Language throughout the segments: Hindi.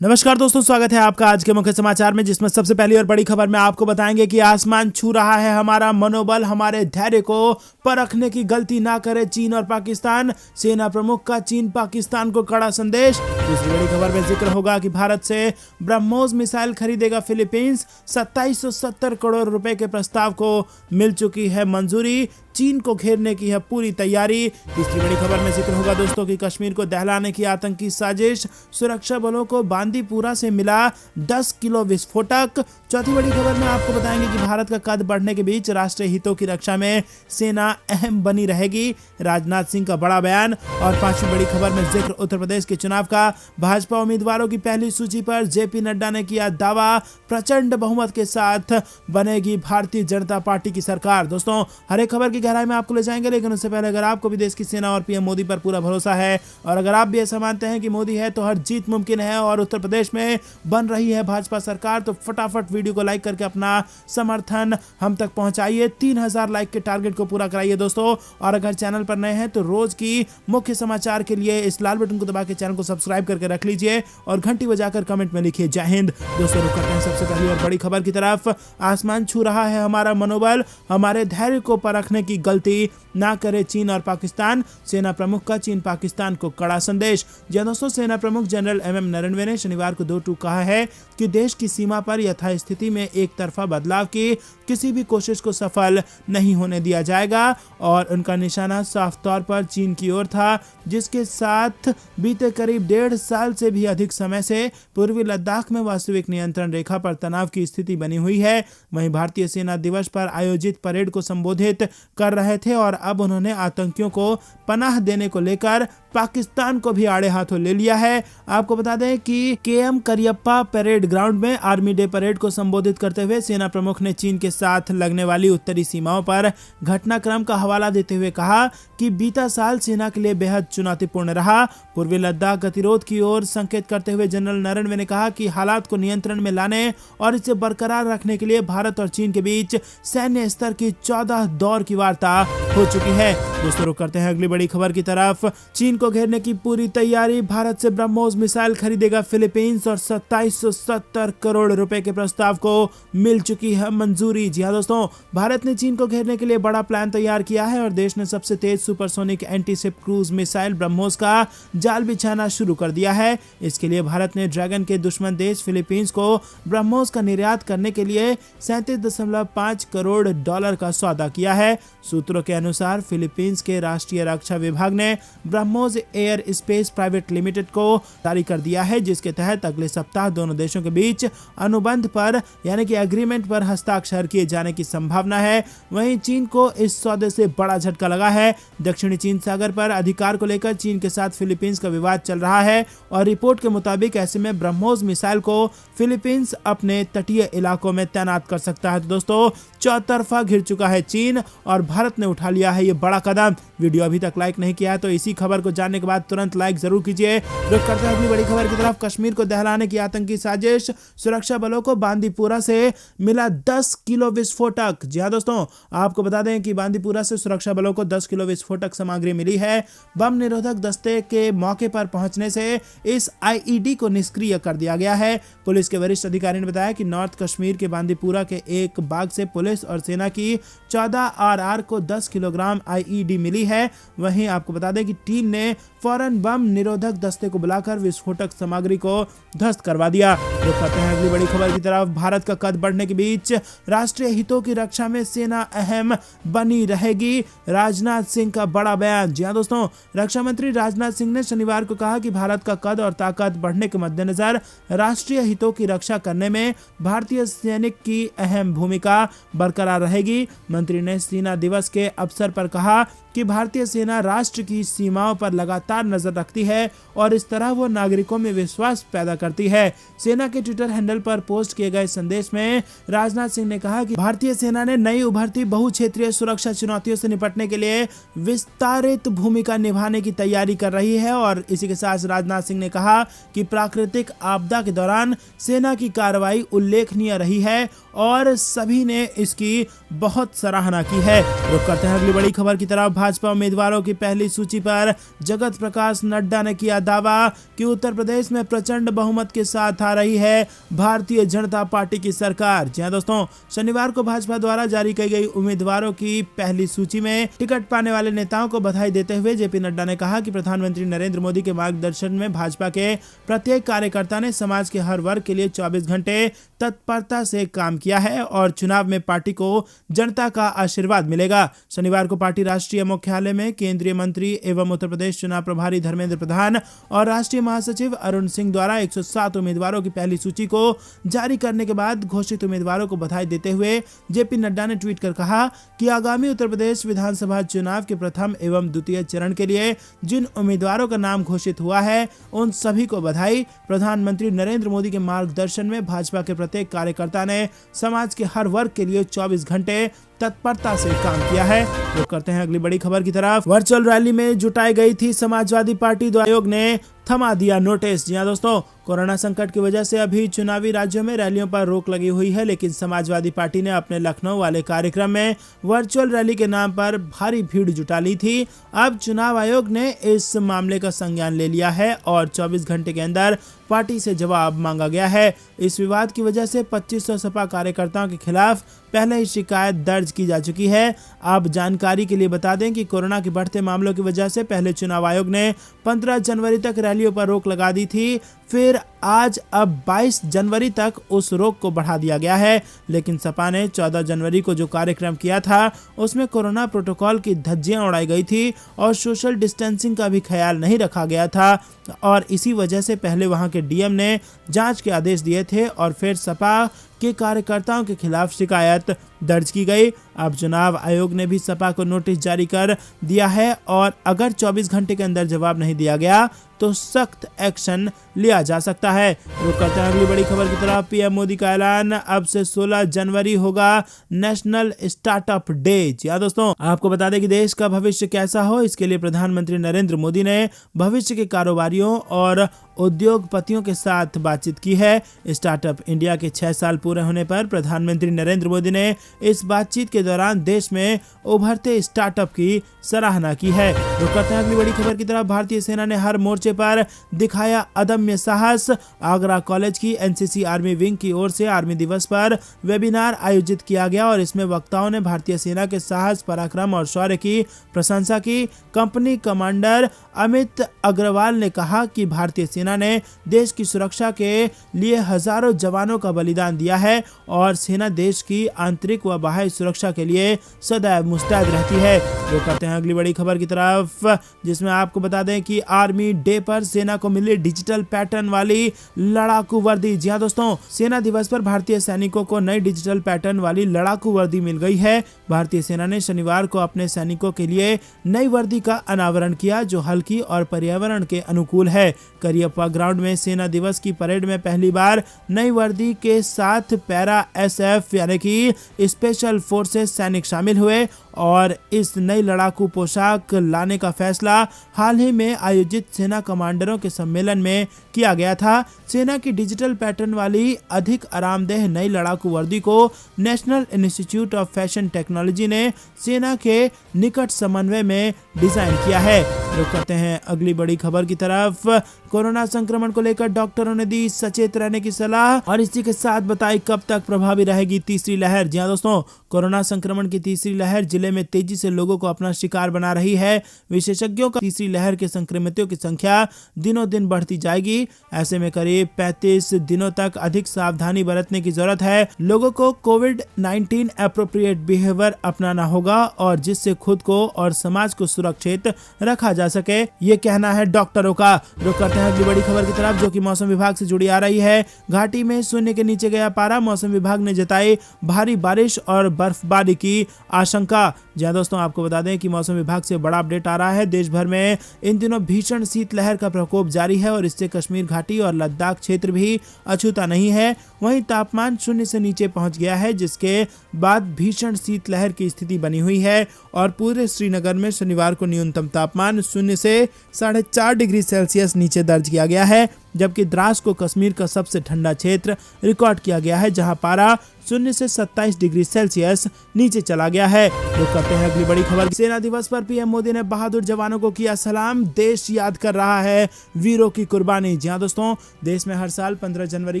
नमस्कार दोस्तों, स्वागत है आपका आज के मुख्य समाचार में, जिसमें सबसे पहली और बड़ी खबर में आपको बताएंगे कि आसमान छू रहा है हमारा मनोबल, हमारे धैर्य को परखने की गलती ना करे चीन और पाकिस्तान। सेना प्रमुख का चीन पाकिस्तान को कड़ा संदेश। दूसरी बड़ी खबर में जिक्र होगा कि भारत से ब्रह्मोस मिसाइल खरीदेगा फिलीपींस। 2770 करोड़ रुपए के प्रस्ताव को मिल चुकी है मंजूरी। चीन को घेरने की है पूरी तैयारी। तीसरी बड़ी खबर में जिक्र होगा दोस्तों कि कश्मीर को दहलाने की आतंकी साजिश। सुरक्षा बलों को बांदीपुरा से मिला 10 किलो विस्फोटक। चौथी बड़ी खबर में आपको बताएंगे कि भारत का कद बढ़ने के बीच राष्ट्रीय हितों की रक्षा में सेना अहम बनी रहेगी, राजनाथ सिंह का बड़ा बयान। और पांचवी बड़ी खबर में जिक्र उत्तर प्रदेश के चुनाव का। भाजपा उम्मीदवारों की पहली सूची पर जेपी नड्डा ने किया दावा, प्रचंड बहुमत के साथ बनेगी भारतीय जनता पार्टी की सरकार। दोस्तों, हर एक खबर की गहराई में आपको ले जाएंगे, लेकिन उससे पहले अगर आपको भी देश की सेना और पीएम मोदी पर पूरा भरोसा है और अगर आप भी ऐसा मानते हैं कि मोदी है तो हर जीत मुमकिन है और उत्तर प्रदेश में बन रही है भाजपा सरकार, तो फटाफट वीडियो को लाइक करके अपना समर्थन हम तक पहुंचाइए। 3000 लाइक के टारगेट को पूरा कराइए दोस्तों। और अगर चैनल पर नए हैं तो रोज की मुख्य समाचार के लिए इस लाल बटन को दबा के चैनल को सब्सक्राइब करके रख लीजिए और घंटी बजाकर कमेंट में लिखिए जय हिंद। दोस्तों, रुक करते हैं सबसे पहली और बड़ी खबर की तरफ। आसमान छू रहा है हमारा मनोबल, हमारे धैर्य को परखने की गलती ना करे चीन और पाकिस्तान। सेना प्रमुख का चीन पाकिस्तान को कड़ा संदेश। दोस्तों, सेना प्रमुख जनरल एमएम नरवणे ने शनिवार को 2 टूक कहा है कि देश की सीमा पर यथास्थिति में एक तरफा बदलाव की किसी भी कोशिश को सफल नहीं होने दिया जाएगा। और उनका निशाना साफ तौर पर चीन की ओर था, जिसके साथ बीते करीब 1.5 साल से भी अधिक समय से पूर्वी लद्दाख में वास्तविक नियंत्रण रेखा पर तनाव की स्थिति बनी हुई है। वहीं भारतीय सेना दिवस पर आयोजित परेड को संबोधित कर रहे थे और अब उन्होंने आतंकियों को पनाह देने को लेकर पाकिस्तान को भी आड़े हाथों ले लिया है। आपको बता दें कि केएम करियप्पा परेड ग्राउंड में आर्मी डे परेड को संबोधित करते हुए सेना प्रमुख ने चीन के साथ लगने वाली उत्तरी सीमाओं पर घटनाक्रम का हवाला देते हुए कहा कि बीता साल सेना के लिए बेहद चुनौतीपूर्ण रहा। पूर्वी लद्दाख गतिरोध की ओर संकेत करते हुए जनरल नरवणे ने कहा कि हालात को नियंत्रण में लाने और इसे बरकरार रखने के लिए भारत और चीन के बीच सैन्य स्तर की 14 दौर की वार्ता हो चुकी है। दोस्तों, रुक करते हैं अगली बड़ी खबर की तरफ। चीन को घेरने की पूरी तैयारी। भारत से ब्रह्मोस मिसाइल खरीदेगा फिलीपींस और 2770 करोड़ रुपए के प्रस्ताव को मिल चुकी है मंजूरी। जी हां दोस्तों, भारत ने चीन को घेरने के लिए बड़ा प्लान तैयार किया है और देश ने सबसे तेज supersonic antiship cruise missile BrahMos का जाल बिछाना शुरू कर दिया है। इसके लिए भारत ने ड्रैगन के दुश्मन देश फिलीपींस को ब्रह्मोस का निर्यात करने के लिए 37.5 करोड़ डॉलर का सौदा किया है। सूत्रों के अनुसार फिलीपींस के राष्ट्रीय रक्षा विभाग ने BrahMos air space private limited को जारी कर दिया है, जिसके तहत अगले सप्ताह दोनों देशों के बीच अनुबंध पर यानी कि एग्रीमेंट पर हस्ताक्षर किए जाने की संभावना है। वहीं चीन को इस सौदे से बड़ा झटका लगा है। दक्षिणी चीन सागर पर अधिकार को लेकर चीन के साथ फिलीपींस का विवाद चल रहा है और रिपोर्ट के मुताबिक ऐसे में ब्रह्मोस मिसाइल को फिलीपींस अपने तटीय इलाकों में तैनात कर सकता है। तो दोस्तों, चौतरफा घिर चुका है चीन और भारत ने उठा लिया है ये बड़ा कदम। वीडियो अभी तक लाइक नहीं किया है तो इसी खबर को जानने के बाद तुरंत लाइक जरूर कीजिए। रुक करते हैं अपनी बड़ी खबर की तरफ। कश्मीर को दहलाने की आतंकी साजिश। सुरक्षा बलों को बांदीपुरा से मिला 10 किलो विस्फोटक। जी हां दोस्तों, आपको बता दें कि बांदीपुरा से सुरक्षा बलों को 10 किलो विस्फोटक सामग्री मिली है। बम निरोधक दस्ते के मौके पर पहुंचने से इस आईईडी को निष्क्रिय कर दिया गया है। पुलिस के वरिष्ठ अधिकारी ने बताया कि नॉर्थ कश्मीर के बांदीपुरा के एक बाग से पुलिस और सेना की 14 आरआर को 10 किलोग्राम आईईडी मिली है। वहीं आपको बता दें कि टीम ने फौरन बम निरोधक दस्ते को बुलाकर विस्फोटक सामग्री को ध्वस्त करवा दिया। रुक करते हैं अगली बड़ी खबर की तरफ। भारत का कद बढ़ने के बीच राष्ट्रीय हितों की रक्षा में सेना अहम बनी रहेगी, राजनाथ सिंह का बड़ा बयान। जी हां दोस्तों, रक्षा मंत्री राजनाथ सिंह ने शनिवार को कहा कि भारत का कद और ताकत बढ़ने के मद्देनजर राष्ट्रीय हितों की रक्षा करने में भारतीय सैनिक की अहम भूमिका बरकरार रहेगी। मंत्री ने सेना दिवस के अवसर पर कहा कि भारतीय सेना राष्ट्र की सीमाओं पर लगातार नजर रखती है और इस तरह वो नागरिकों में विश्वास पैदा करती है। सेना के ट्विटर हैंडल पर पोस्ट किए गए संदेश में राजनाथ सिंह ने कहा कि भारतीय सेना ने नई उभरती बहुक्षेत्रीय सुरक्षा चुनौतियों से निपटने के लिए विस्तारित भूमिका निभाने की तैयारी कर रही है। और इसी के साथ राजनाथ सिंह ने कहा कि प्राकृतिक आपदा के दौरान सेना की कार्रवाई उल्लेखनीय रही है और सभी ने इसकी बहुत सराहना की है। रुक करते हैं अगली बड़ी खबर की तरफ। भाजपा उम्मीदवारों की पहली सूची पर जगत प्रकाश नड्डा ने किया दावा कि उत्तर प्रदेश में प्रचंड बहुमत के साथ आ रही है भारतीय जनता पार्टी की सरकार। जी हां दोस्तों, शनिवार को भाजपा द्वारा जारी की गई उम्मीदवारों की पहली सूची में टिकट पाने वाले नेताओं को बधाई देते हुए जेपी नड्डा ने कहा कि प्रधानमंत्री नरेंद्र मोदी के मार्गदर्शन में भाजपा के प्रत्येक कार्यकर्ता ने समाज के हर वर्ग के लिए 24 घंटे तत्परता से काम किया है और चुनाव में पार्टी को जनता का आशीर्वाद मिलेगा। शनिवार को पार्टी राष्ट्रीय मुख्यालय में केंद्रीय मंत्री एवं उत्तर प्रदेश चुनाव प्रभारी धर्मेंद्र प्रधान और राष्ट्रीय महासचिव अरुण सिंह द्वारा 107 उम्मीदवारों की पहली सूची को जारी करने के बाद घोषित उम्मीदवारों को बधाई देते हुए जेपी नड्डा ने ट्वीट कर कहा कि आगामी उत्तर प्रदेश विधानसभा चुनाव के प्रथम एवं द्वितीय चरण के लिए जिन उम्मीदवारों का नाम घोषित हुआ है उन सभी को बधाई। प्रधानमंत्री नरेंद्र मोदी के मार्गदर्शन में भाजपा के प्रत्येक कार्यकर्ता ने समाज के हर वर्ग के लिए 24 घंटे तत्परता से काम किया है। रुक करते हैं अगली बड़ी खबर की तरफ। वर्चुअल रैली में जुटाई गई थी समाजवादी पार्टी द्वारा आयोग ने थमा दिया नोटिस। जी हां दोस्तों, कोरोना संकट की वजह से अभी चुनावी राज्यों में रैलियों पर रोक लगी हुई है, लेकिन समाजवादी पार्टी ने अपने लखनऊ वाले कार्यक्रम में वर्चुअल रैली के नाम पर भारी भीड़ जुटा ली थी। अब चुनाव आयोग ने इस मामले का संज्ञान ले लिया है और 24 घंटे के अंदर पार्टी से जवाब मांगा गया है। इस विवाद की वजह से 2500 सपा कार्यकर्ताओं के खिलाफ पहले ही शिकायत दर्ज की जा चुकी है। अब जानकारी के लिए बता दें कि कोरोना के बढ़ते मामलों की वजह से पहले चुनाव आयोग ने 15 जनवरी तक रैलियों पर रोक लगा दी थी, फिर आज अब 22 जनवरी तक उस रोक को बढ़ा दिया गया है। लेकिन सपा ने 14 जनवरी को जो कार्यक्रम किया था उसमें कोरोना प्रोटोकॉल की धज्जियां उड़ाई गई थी और सोशल डिस्टेंसिंग का भी ख्याल नहीं रखा गया था और इसी वजह से पहले वहां के डीएम ने जांच के आदेश दिए थे और फिर सपा के कार्यकर्ताओं के खिलाफ शिकायत दर्ज की गई। अब चुनाव आयोग ने भी सपा को नोटिस जारी कर दिया है और अगर 24 घंटे के अंदर जवाब नहीं दिया गया तो सख्त एक्शन लिया जा सकता है। रुक करते हैं अगली बड़ी खबर की तरफ। पीएम मोदी का ऐलान, अब से 16 जनवरी होगा नेशनल स्टार्टअप डे। जी हां दोस्तों, आपको बता दें कि देश का भविष्य कैसा हो इसके लिए प्रधानमंत्री नरेंद्र मोदी ने भविष्य के कारोबारियों और उद्योगपतियों के साथ बातचीत की है। स्टार्टअप इंडिया के 6 साल पूरे होने पर प्रधानमंत्री नरेंद्र मोदी ने इस बातचीत के दौरान देश में उभरते स्टार्टअप की सराहना की है। रुक करते हैं अगली बड़ी खबर की तरफ। भारतीय सेना ने हर मोर्चे पर दिखाया अदम्य साहस। आगरा कॉलेज की एनसीसी आर्मी विंग की ओर से आर्मी दिवस पर वेबिनार आयोजित किया गया और इसमें वक्ताओं ने भारतीय सेना के साहस, पराक्रम और शौर्य की प्रशंसा की। कंपनी कमांडर अमित अग्रवाल ने कहा कि भारतीय सेना ने देश की सुरक्षा के लिए हजारों जवानों का बलिदान दिया है और सेना देश की आंतरिक व बाह्य सुरक्षा के लिए सदैव मुस्तैद रहती है। जो करते हैं अगली बड़ी खबर की तरफ, जिसमें आपको बता दें कि आर्मी डे पर सेना को मिली डिजिटल पैटर्न वाली लड़ाकू वर्दी। जी हां दोस्तों, सेना दिवस पर भारतीय सैनिकों को नई डिजिटल पैटर्न वाली लड़ाकू वर्दी मिल गई है। भारतीय सेना ने शनिवार को अपने सैनिकों के लिए नई वर्दी का अनावरण किया जो हल्की और पर्यावरण के अनुकूल है। करियप्पा ग्राउंड में सेना दिवस की परेड में पहली बार नई वर्दी के साथ पैरा एसएफ यानी कि स्पेशल फोर्सेस सैनिक शामिल हुए और इस नई लड़ाकू पोशाक लाने का फैसला हाल ही में आयोजित सेना कमांडरों के सम्मेलन में किया गया था। सेना की डिजिटल पैटर्न वाली अधिक आरामदेह नई लड़ाकू वर्दी को national institute of fashion technology ने सेना के निकट समन्वय में डिजाइन किया है। रुक करते हैं अगली बड़ी खबर की तरफ। कोरोना संक्रमण को लेकर डॉक्टरों ने दी सचेत रहने की सलाह और इसी के साथ बताई कब तक प्रभावी रहेगी तीसरी लहर। जी हां दोस्तों, कोरोना संक्रमण की तीसरी लहर जिले में तेजी से लोगों को अपना शिकार बना रही है। विशेषज्ञों का तीसरी लहर के संक्रमितों की संख्या दिनों दिन बढ़ती जाएगी। ऐसे में करीब 35 दिनों तक अधिक सावधानी बरतने की जरूरत है। लोगों को कोविड-19 एप्रोप्रिएट बिहेवियर अपनाना होगा और जिससे खुद को और समाज को सुरक्षित रखा जा सके, ये कहना है डॉक्टरों का। रुक करते हैं अगली बड़ी खबर की तरफ जो कि मौसम विभाग से जुड़ी आ रही है। घाटी में शून्य के नीचे गया पारा, मौसम विभाग ने जताई भारी बारिश और बर्फबारी की आशंका। जी हां दोस्तों, आपको बता दें कि मौसम विभाग से बड़ा अपडेट आ रहा है। देश भर में इन दिनों भीषण शीतलहर का प्रकोप जारी है और इससे कश्मीर घाटी और लद्दाख क्षेत्र भी अछूता नहीं है। वहीं तापमान शून्य से नीचे पहुंच गया है जिसके बाद भीषण शीतलहर की स्थिति बनी हुई है और पूरे श्रीनगर में शनिवार को न्यूनतम तापमान शून्य से 4.5 डिग्री सेल्सियस नीचे दर्ज किया गया है। जबकि द्रास को कश्मीर का सबसे ठंडा क्षेत्र रिकॉर्ड किया गया है, जहां पारा 0 से 27 डिग्री सेल्सियस नीचे चला गया है। तो करते हैं अगली बड़ी खबर। सेना दिवस पर पीएम मोदी ने बहादुर जवानों को किया सलाम। देश याद कर रहा है वीरों की कुर्बानी। जी हाँ दोस्तों, देश में हर साल 15 जनवरी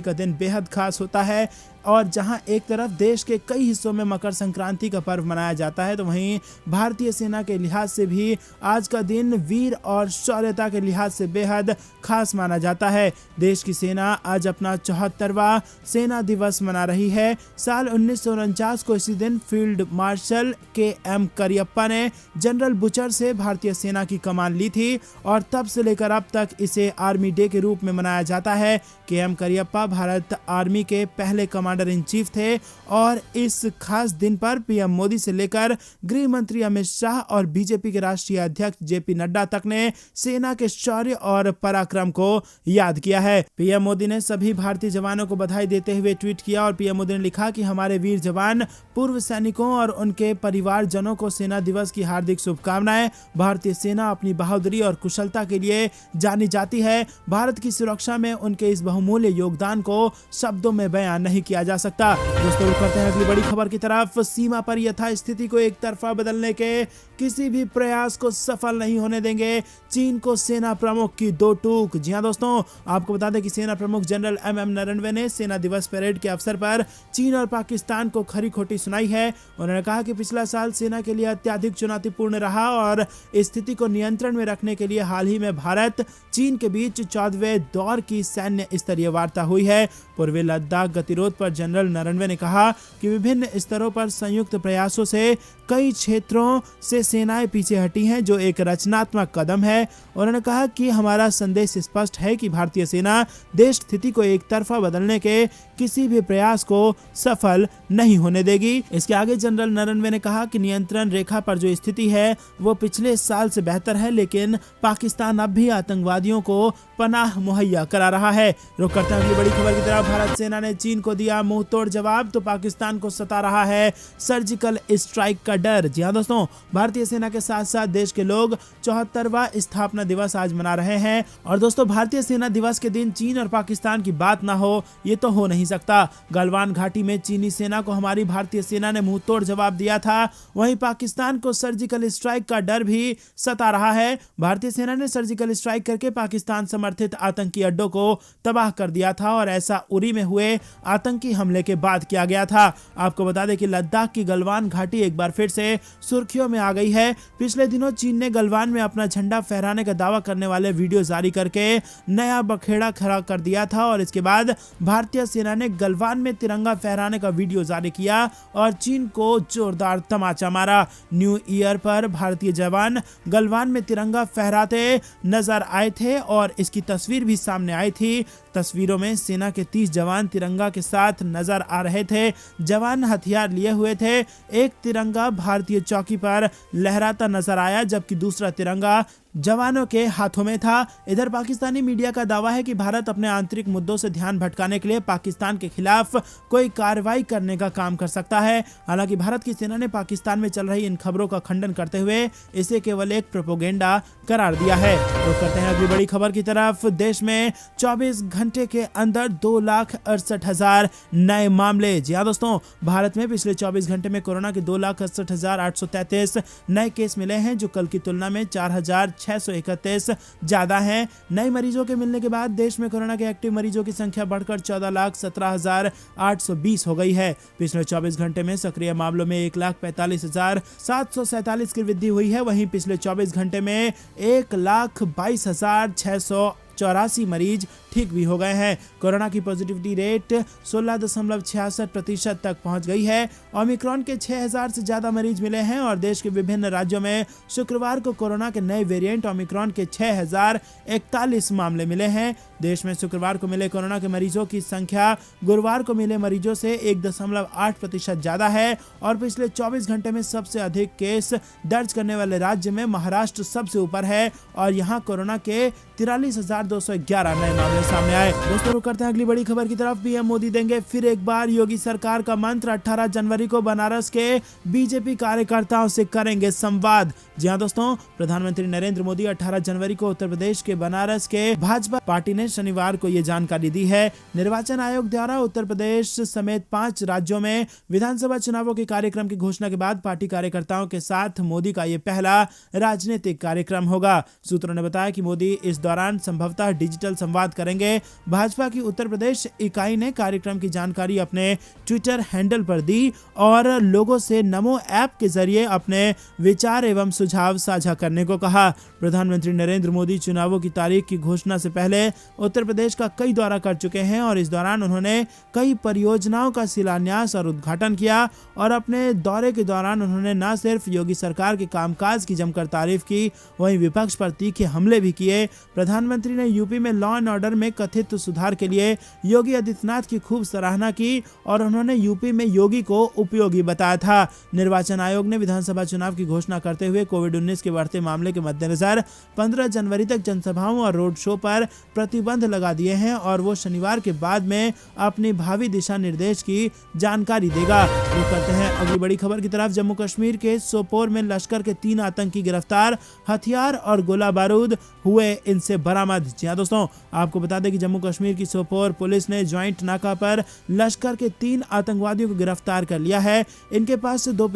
का दिन बेहद खास होता है और जहां एक तरफ देश के कई हिस्सों में मकर संक्रांति का पर्व मनाया जाता है, तो वहीं भारतीय सेना के लिहाज से भी आज का दिन वीर और शौर्यता के लिहाज से बेहद खास माना जाता है। देश की सेना आज अपना 74वां सेना दिवस मना रही है। साल 1949 को इसी दिन फील्ड मार्शल के.एम. करियप्पा ने जनरल बुचर से भारतीय सेना की कमान ली थी और तब से लेकर अब तक इसे आर्मी डे के रूप में मनाया जाता है। के.एम. करियप्पा भारत आर्मी के पहले कमांडर इन चीफ थे और इस खास दिन पर पीएम मोदी से लेकर गृह मंत्री अमित शाह और बीजेपी के राष्ट्रीय अध्यक्ष जेपी नड्डा तक ने सेना के शौर्य और पराक्रम को याद किया है। पीएम मोदी ने सभी भारतीय जवानों को बधाई देते हुए ट्वीट किया और पीएम मोदी ने लिखा कि हमारे वीर जवान, पूर्व सैनिकों और उनके परिवारजनों को सेना दिवस की हार्दिक शुभकामनाएं। भारतीय सेना अपनी बहादुरी और कुशलता के लिए जानी जाती है। भारत की सुरक्षा में उनके इस बहुमूल्य योगदान को शब्दों में बयान नहीं किया जा सकता। दोस्तों, करते हैं अगली बड़ी खबर की तरफ। सीमा पर यथास्थिति को एक तरफा बदलने के किसी भी प्रयास को सफल नहीं होने देंगे, चीन को सेना प्रमुख की दो टूक। जी हां दोस्तों, आपको बता दें कि सेना प्रमुख जनरल एम.एम. नरवणे ने सेना दिवस परेड के अवसर पर चीन और पाकिस्तान को खरी खोटी सुनाई है। उन्होंने कहा कि पिछला साल सेना के लिए अत्यधिक चुनौतीपूर्ण रहा और स्थिति को नियंत्रण में रखने के लिए हाल ही में भारत चीन के बीच 14वें दौर की सैन्य स्तरीय वार्ता हुई है। पूर्वी लद्दाख गतिरोध पर जनरल नरवणे ने कहा कि विभिन्न स्तरों पर संयुक्त प्रयासों से कई क्षेत्रों से सेनाएं पीछे हटी हैं, जो एक रचनात्मक कदम है। उन्होंने कहा कि हमारा संदेश स्पष्ट है कि भारतीय सेना देश स्थिति को एक तरफा बदलने के किसी भी प्रयास को सफल नहीं होने देगी। इसके आगे जनरल नरवणे ने कहा कि नियंत्रण रेखा पर जो स्थिति है वो पिछले साल से बेहतर है, लेकिन पाकिस्तान अब भी आतंकवादियों को पनाह मुहैया करा रहा है। रुक करते हैं अगली बड़ी खबर की तरफ। भारत सेना ने चीन को दिया मुंहतोड़ जवाब, तो पाकिस्तान को सता रहा है सर्जिकल स्ट्राइक का डर। जी हां दोस्तों, भारतीय सेना के साथ साथ देश के लोग 74वां स्थापना दिवस आज मना रहे हैं। और दोस्तों, भारतीय सेना दिवस के दिन चीन और पाकिस्तान की बात ना हो, ये तो हो नहीं सकता। गलवान घाटी में चीनी सेना को हमारी भारतीय सेना ने मुंहतोड़ जवाब दिया था, वहीं पाकिस्तान को सर्जिकल स्ट्राइक का डर भी सता रहा है। भारतीय सेना ने सर्जिकल स्ट्राइक करके पाकिस्तान समर्थित आतंकी अड्डों को तबाह कर दिया था और ऐसा उरी में हुए आतंकी हमले के बाद किया गया था। आपको बता दें कि लद्दाख की गलवान घाटी एक बार फिर से सुर्खियों में आ गई है। पिछले दिनों चीन ने गलवान में अपना झंडा फहराने का दावा करने वाले वीडियो जारी करके नया बखेड़ा खड़ा कर दिया था और इसके बाद भारतीय सेना ने गलवान में तिरंगा फहराने का वीडियो जारी किया और चीन को जोरदार तमाचा मारा। न्यू ईयर पर भारतीय जवान गलवान में तिरंगा फहराते नजर आए थे और इसकी तस्वीर भी सामने आई थी। तस्वीरों में सेना के 30 जवान तिरंगा के साथ नजर आ रहे थे। जवान हथियार लिए हुए थे। एक तिरंगा भारतीय चौकी पर लहराता नजर आया, जबकि दूसरा तिरंगा जवानों के हाथों में था। इधर पाकिस्तानी मीडिया का दावा है कि भारत अपने आंतरिक मुद्दों से ध्यान भटकाने के लिए पाकिस्तान के खिलाफ कोई कार्रवाई करने का काम कर सकता है। हालांकि भारत की सेना ने पाकिस्तान में चल रही इन खबरों का खंडन करते हुए इसे केवल एक प्रोपोगेंडा करार दिया है। तो करते हैं अगली बड़ी खबर की तरफ। देश में 24 घंटे के अंदर 2,68,000 नए मामले। जी हां दोस्तों, भारत में पिछले 24 घंटे में कोरोना के 2,68,833 नए केस मिले हैं, जो कल की तुलना में 4,631 ज्यादा हैं। नए मरीजों के मिलने के बाद देश में कोरोना के एक्टिव मरीजों की संख्या बढ़कर 14,17,820 हो गई है। पिछले 24 घंटे में सक्रिय मामलों में 1,45,747 की वृद्धि हुई है। वहीं पिछले 24 घंटे में 1,22,684 मरीज ठीक भी हो गए हैं। कोरोना की पॉजिटिविटी रेट 16.66% तक पहुंच गई है। ओमिक्रॉन के 6,000 से ज्यादा मरीज मिले हैं और देश के विभिन्न राज्यों में शुक्रवार को कोरोना के नए वेरिएंट ओमिक्रॉन के 6,041 मामले मिले हैं। देश में शुक्रवार को मिले कोरोना के मरीजों की संख्या गुरुवार को मिले मरीजों से 1.8% ज्यादा है और पिछले 24 घंटे में सबसे अधिक केस दर्ज करने वाले राज्य में महाराष्ट्र सबसे ऊपर है और यहां कोरोना के 43,211 नए मामले सामने आए। दोस्तों रुक करते हैं अगली बड़ी खबर की तरफ। पीएम मोदी देंगे फिर एक बार योगी सरकार का मंत्र। 18 जनवरी को बनारस के बीजेपी कार्यकर्ताओं से करेंगे संवाद। जी हाँ दोस्तों, प्रधानमंत्री नरेंद्र मोदी 18 जनवरी को उत्तर प्रदेश के बनारस के भाजपा पार्टी ने शनिवार को ये जानकारी दी है। निर्वाचन आयोग द्वारा उत्तर प्रदेश समेत 5 राज्यों में विधानसभा चुनावों के कार्यक्रम की घोषणा के बाद पार्टी कार्यकर्ताओं के साथ मोदी का ये पहला राजनीतिक कार्यक्रम होगा। सूत्रों ने बताया कि मोदी इस दौरान संभवतः डिजिटल संवाद करेंगे। भाजपा की उत्तर प्रदेश इकाई ने कार्यक्रम की जानकारी अपने ट्विटर हैंडल पर दी और लोगों से नमो ऐप के जरिए अपने विचार एवं सुझाव साझा करने को कहा। प्रधानमंत्री नरेंद्र मोदी चुनावों की तारीख की घोषणा से पहले उत्तर प्रदेश का कई दौरा कर चुके हैं और इस दौरान उन्होंने कई परियोजनाओं का शिलान्यास और उद्घाटन किया और अपने दौरे के दौरान उन्होंने न सिर्फ योगी सरकार के कामकाज की जमकर तारीफ की, वहीं विपक्ष पर तीखे हमले भी किए। प्रधानमंत्री ने यूपी में लॉ एंड ऑर्डर में कथित सुधार के लिए योगी आदित्यनाथ की खूब सराहना की और उन्होंने यूपी में योगी को उपयोगी बताया था। निर्वाचन आयोग ने विधानसभा चुनाव की घोषणा करते हुए कोविड-19 के बढ़ते मामले के मद्देनजर 15 जनवरी तक जनसभाओं और रोड शो पर प्रतिबंध लगा दिए हैं और वो शनिवार के बाद में अपनी भावी दिशा निर्देश की जानकारी देगा। रुक करते हैं अगली बड़ी खबर की तरफ। जम्मू कश्मीर के सोपोर में लश्कर के 3 आतंकी गिरफ्तार, हथियार और गोला बारूद हुए इनसे बरामद। जी हाँ दोस्तों, आपको बता दें कि जम्मू कश्मीर की सोपोर पुलिस ने ज्वाइंट नाका पर लश्कर के 3 आतंकवादियों को गिरफ्तार कर लिया है। इनके पास से 2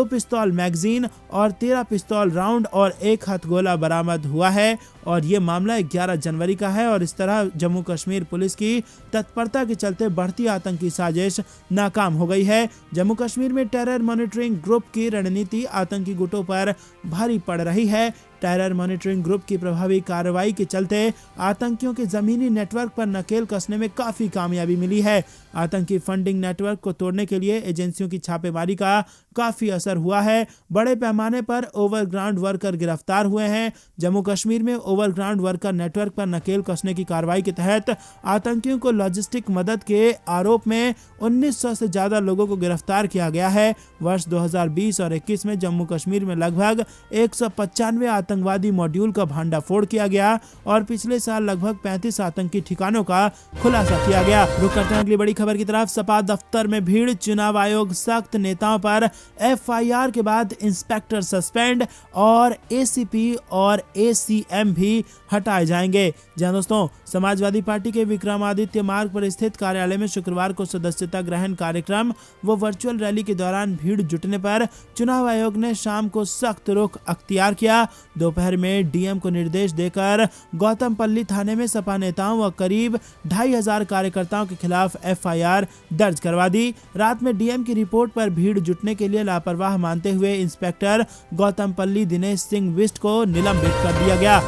पिस्तौल मैगजीन और 13 पिस्तौल राउंड और 1 हथगोला बरामद हुआ है और ये मामला 11 जनवरी का है और इस तरह जम्मू कश्मीर पुलिस की तत्परता के चलते बढ़ती आतंकी साजिश नाकाम हो गई है। जम्मू कश्मीर में टेरर मॉनिटरिंग ग्रुप की रणनीति आतंकी गुटों पर भारी पड़ रही है। टेरर मॉनिटरिंग ग्रुप की प्रभावी कार्रवाई के चलते आतंकियों के जमीनी नेटवर्क पर नकेल कसने में काफी कामयाबी मिली है। आतंकी फंडिंग नेटवर्क को तोड़ने के लिए एजेंसियों की छापेमारी का काफी असर हुआ है। बड़े पैमाने पर ओवरग्राउंड वर्कर गिरफ्तार हुए हैं। जम्मू कश्मीर में ओवरग्राउंड वर्कर नेटवर्क पर नकेल कसने की कार्रवाई के तहत आतंकियों को लॉजिस्टिक मदद के आरोप में 1900 से ज्यादा लोगों को गिरफ्तार किया गया है। वर्ष 2020 और 21 में जम्मू कश्मीर में लगभग 195 आतंकवादी मॉड्यूल का भांडाफोड़ किया गया और पिछले साल लगभग 35 आतंकी ठिकानों का खुलासा किया गया। रुक करते हैं अगली बड़ी खबर की तरफ। सपा दफ्तर में भीड़, चुनाव आयोग सख्त, नेताओं पर एफआईआर के बाद इंस्पेक्टर सस्पेंड और एसीपी और एसीएम भी हटाए जाएंगे। जहां दोस्तों, समाजवादी पार्टी के विक्रमादित्य मार्ग पर स्थित कार्यालय में शुक्रवार को सदस्यता ग्रहण कार्यक्रम व वर्चुअल रैली के दौरान भीड़ जुटने पर चुनाव आयोग ने शाम को सख्त रुख अख्तियार किया। दोपहर में डीएम को निर्देश देकर गौतमपल्ली थाने में सपा नेताओं व करीब 2500 कार्यकर्ताओं के खिलाफ एफआईआर दर्ज करवा दी। रात में डीएम की रिपोर्ट पर भीड़ जुटने के लिए लापरवाह मानते हुए इंस्पेक्टर गौतमपल्ली दिनेश सिंह बिष्ट को निलंबित कर दिया गया।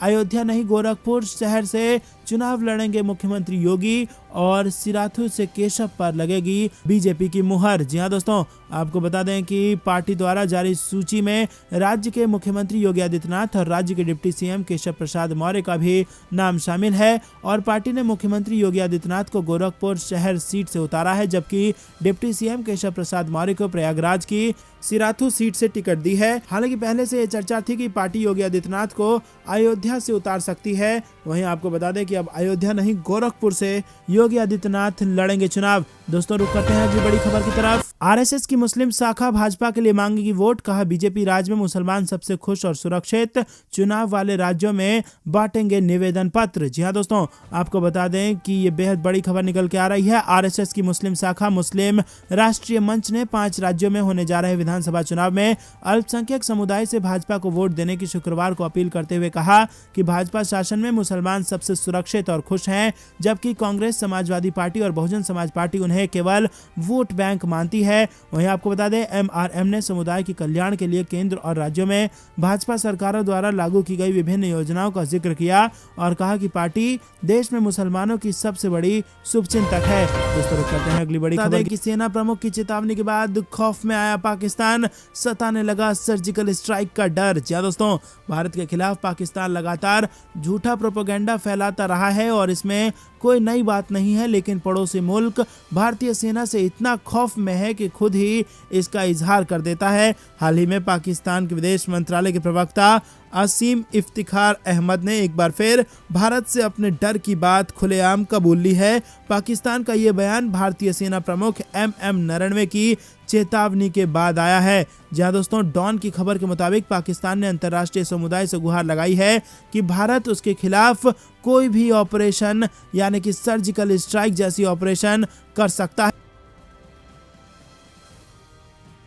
अयोध्या नहीं, गोरखपुर शहर से चुनाव लड़ेंगे मुख्यमंत्री योगी और सिराथू से केशव पर लगेगी बीजेपी की मुहर। जी हाँ दोस्तों, आपको बता दें कि पार्टी द्वारा जारी सूची में राज्य के मुख्यमंत्री योगी आदित्यनाथ और राज्य के डिप्टी सीएम केशव प्रसाद मौर्य का भी नाम शामिल है और पार्टी ने मुख्यमंत्री योगी आदित्यनाथ को गोरखपुर शहर सीट से उतारा है, जबकि डिप्टी सीएम केशव प्रसाद मौर्य को प्रयागराज की सिराथू सीट से टिकट दी है। हालांकि पहले से ये चर्चा थी कि पार्टी योगी आदित्यनाथ को अयोध्या से उतार सकती है। वहीं आपको बता दें कि अब अयोध्या नहीं, गोरखपुर से योगी आदित्यनाथ लड़ेंगे चुनाव। दोस्तों रुक करते हैं अगली बड़ी खबर की तरफ। आरएसएस की मुस्लिम शाखा भाजपा के लिए मांगेगी वोट, कहा बीजेपी राज्य में मुसलमान सबसे खुश और सुरक्षित, चुनाव वाले राज्यों में बांटेंगे निवेदन पत्र। जी हाँ दोस्तों, आपको बता दें कि ये बेहद बड़ी खबर निकल के आ रही है। आरएसएस की मुस्लिम शाखा मुस्लिम राष्ट्रीय मंच ने 5 राज्यों में होने जा रहे विधानसभा चुनाव में अल्पसंख्यक समुदाय से भाजपा को वोट देने की शुक्रवार को अपील करते हुए कहा कि भाजपा शासन में मुसलमान सबसे सुरक्षित और खुश हैं, जबकि कांग्रेस, समाजवादी पार्टी और बहुजन समाज पार्टी उन्हें केवल वोट बैंक मानती है। वहीं आपको बता दें, एमआरएम ने समुदाय के कल्याण के लिए केंद्र और राज्यों में भाजपा सरकारों द्वारा लागू की गई विभिन्न योजनाओं का जिक्र किया और कहा कि पार्टी देश में मुसलमानों की सबसे बड़ी शुभचिंतक है। दोस्तों रुक करते हैं अगली बड़ी खबर की। सेना प्रमुख की चेतावनी के बाद खौफ में आया पाकिस्तान, सताने लगा सर्जिकल स्ट्राइक का डर। जी दोस्तों, भारत के खिलाफ पाकिस्तान लगातार झूठा प्रोपेगेंडा फैलाता रहा है और इसमें कोई नई बात नहीं है, लेकिन पड़ोसी मुल्क भारतीय सेना से इतना खौफ में है कि खुद ही इसका इजहार कर देता है। हाल ही में पाकिस्तान के विदेश मंत्रालय के प्रवक्ता असीम इफ्तिखार अहमद ने एक बार फिर भारत से अपने डर की बात खुलेआम कबूल ली है। पाकिस्तान का ये बयान भारतीय सेना प्रमुख MM नरवणे की चेतावनी के बाद आया है। जहां दोस्तों डॉन की खबर के मुताबिक पाकिस्तान ने अंतर्राष्ट्रीय समुदाय से गुहार लगाई है कि भारत उसके खिलाफ कोई भी ऑपरेशन यानी कि सर्जिकल स्ट्राइक जैसी ऑपरेशन कर सकता है।